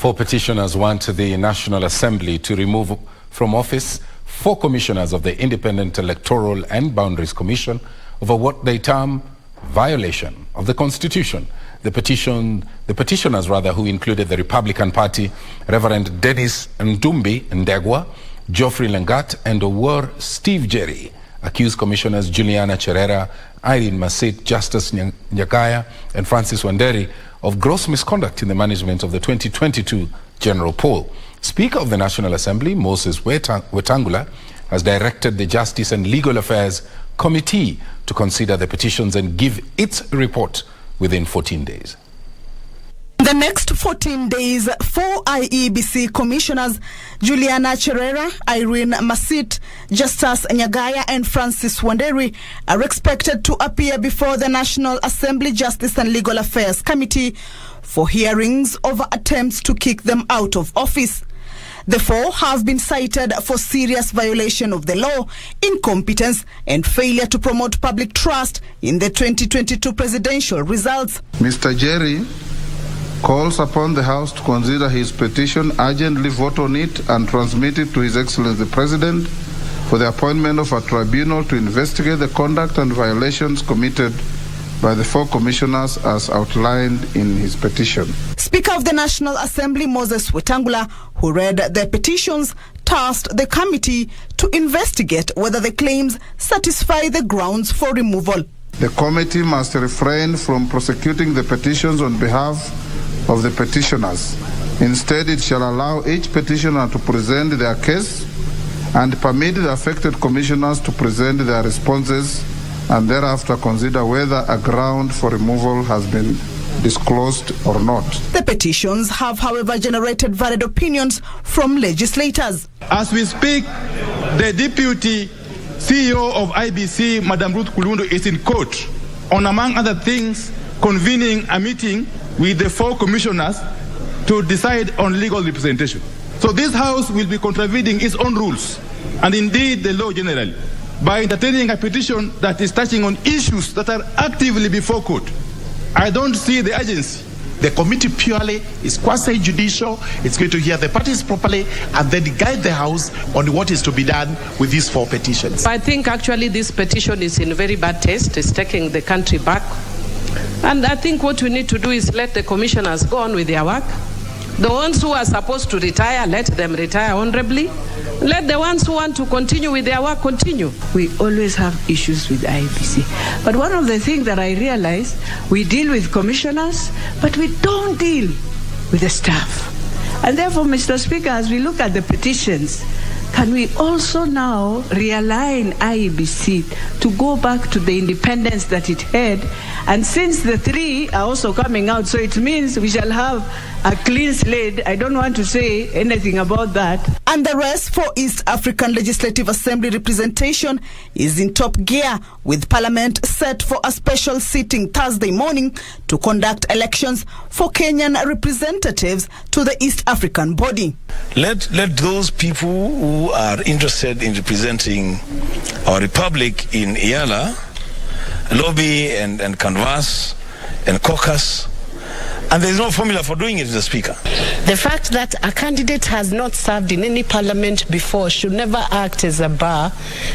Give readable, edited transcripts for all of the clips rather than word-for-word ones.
4 petitioners want the National Assembly to remove from office 4 commissioners of the Independent Electoral and Boundaries Commission over what they term violation of the Constitution. The petitioners who included the Republican Party, Reverend Dennis Ndhumbi Ndegwa, Geoffrey and Owuor Steve Jerry, accused Commissioners Juliana Cherera, Irene Masit, Justus, Nyagaya, and Francis Wanderi of gross misconduct in the management of the 2022 general poll. Speaker of the National Assembly, Moses Wetangula, has directed the Justice and Legal Affairs Committee to consider the petitions and give its report within 14 days. The next 14 days, 4 IEBC commissioners, Juliana Cherera, Irene Masit, Justus, Nyagaya, and Francis Wanderi, are expected to appear before the National Assembly Justice and Legal Affairs Committee for hearings over attempts to kick them out of office. The 4 have been cited for serious violation of the law, incompetence, and failure to promote public trust in the 2022 presidential results. Mr. Jerry calls upon the House to consider his petition, urgently vote on it, and transmit it to His Excellency the President for the appointment of a tribunal to investigate the conduct and violations committed by the 4 commissioners as outlined in his petition. Speaker of the National Assembly Moses Wetangula, who read the petitions, tasked the committee to investigate whether the claims satisfy the grounds for removal. The committee must refrain from prosecuting the petitions on behalf of the petitioners. Instead, it shall allow each petitioner to present their case and permit the affected commissioners to present their responses and thereafter consider whether a ground for removal has been disclosed or not. The petitions have, however, generated varied opinions from legislators. As we speak, the Deputy CEO of IEBC, Madam Ruth Kulundo, is in court on, among other things, convening a meeting with the 4 commissioners to decide on legal representation. So this House will be contravening its own rules, and indeed the law generally, by entertaining a petition that is touching on issues that are actively before court. I don't see the urgency. The committee purely is quasi-judicial. It's going to hear the parties properly and then guide the House on what is to be done with these 4 petitions. I think actually this petition is in very bad taste. It's taking the country back. And I think what we need to do is let the commissioners go on with their work. The ones who are supposed to retire, let them retire honorably. Let the ones who want to continue with their work continue. We always have issues with IEBC. But one of the things that I realized, we deal with commissioners, but we don't deal with the staff. And therefore, Mr. Speaker, as we look at the petitions, can we also now realign IEBC to go back to the independence that it had? And since the 3 are also coming out, so it means we shall have a clean slate. I don't want to say anything about that. And the rest for East African Legislative Assembly representation is in top gear, with Parliament set for a special sitting Thursday morning to conduct elections for Kenyan representatives to the East African body. Let those people who are interested in representing our republic in Yala lobby and canvass and caucus. And there is no formula for doing it, Mr. Speaker. The fact that a candidate has not served in any parliament before should never act as a bar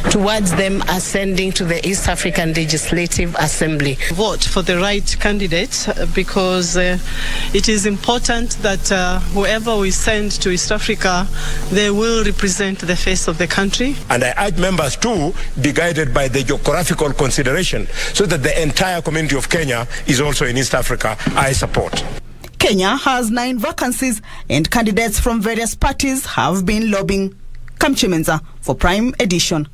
towards them ascending to the East African Legislative Assembly. Vote for the right candidate because it is important that whoever we send to East Africa, they will represent the face of the country. And I urge members to be guided by the geographical consideration so that the entire community of Kenya is also in East Africa. I support. Kenya has 9 vacancies and candidates from various parties have been lobbying. Kamchemenza for Prime Edition.